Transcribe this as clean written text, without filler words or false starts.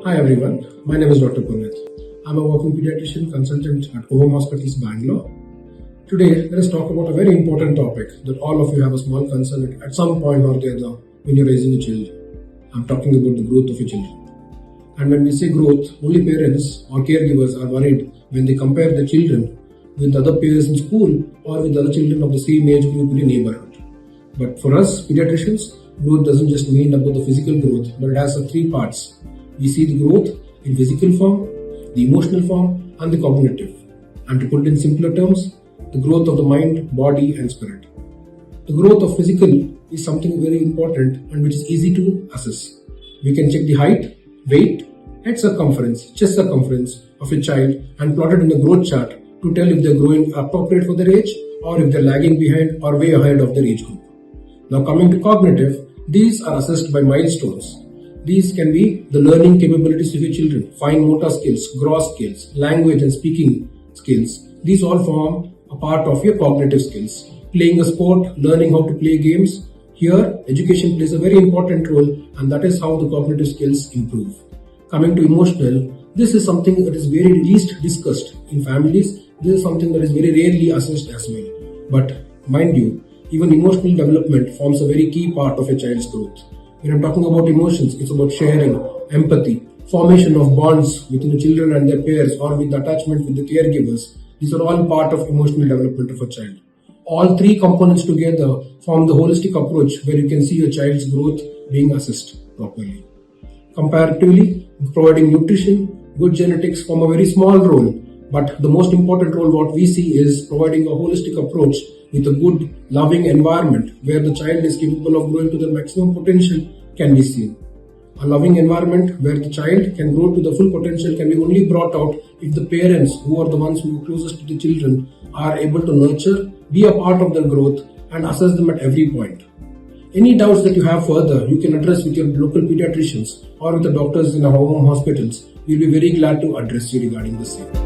Hi everyone, my name is Dr. Puneet. I'm a working pediatrician consultant at Home Hospitals, Bangalore. Today, let us talk about a very important topic that all of you have a small concern at some point or the other when you're raising your children. I'm talking about the growth of your children. And when we say growth, only parents or caregivers are worried when they compare their children with other peers in school or with other children of the same age group in your neighborhood. But for us pediatricians, growth doesn't just mean about the physical growth, but it has three parts. We see the growth in physical form, the emotional form, and the cognitive. And to put it in simpler terms, the growth of the mind, body, and spirit. The growth of physical is something very important and which is easy to assess. We can check the height, weight, head circumference, chest circumference of a child and plot it in a growth chart to tell if they're growing appropriate for their age or if they're lagging behind or way ahead of their age group. Now coming to cognitive, these are assessed by milestones. These can be the learning capabilities of your children, fine motor skills, gross skills, language and speaking skills. These all form a part of your cognitive skills. Playing a sport, learning how to play games. Here, education plays a very important role and that is how the cognitive skills improve. Coming to emotional, this is something that is very least discussed in families. This is something that is very rarely assessed as well. But mind you, even emotional development forms a very key part of a child's growth. When I'm talking about emotions, it's about sharing, empathy, formation of bonds within the children and their peers or with attachment with the caregivers. These are all part of emotional development of a child. All three components together form the holistic approach where you can see your child's growth being assessed properly. Comparatively, providing nutrition, good genetics form a very small role, but the most important role what we see is providing a holistic approach with a good, loving environment where the child is capable of growing to their maximum potential can be seen. A loving environment where the child can grow to the full potential can be only brought out if the parents, who are the ones who are closest to the children, are able to nurture, be a part of their growth and assess them at every point. Any doubts that you have further, you can address with your local pediatricians or with the doctors in our home hospitals. We'll be very glad to address you regarding the same.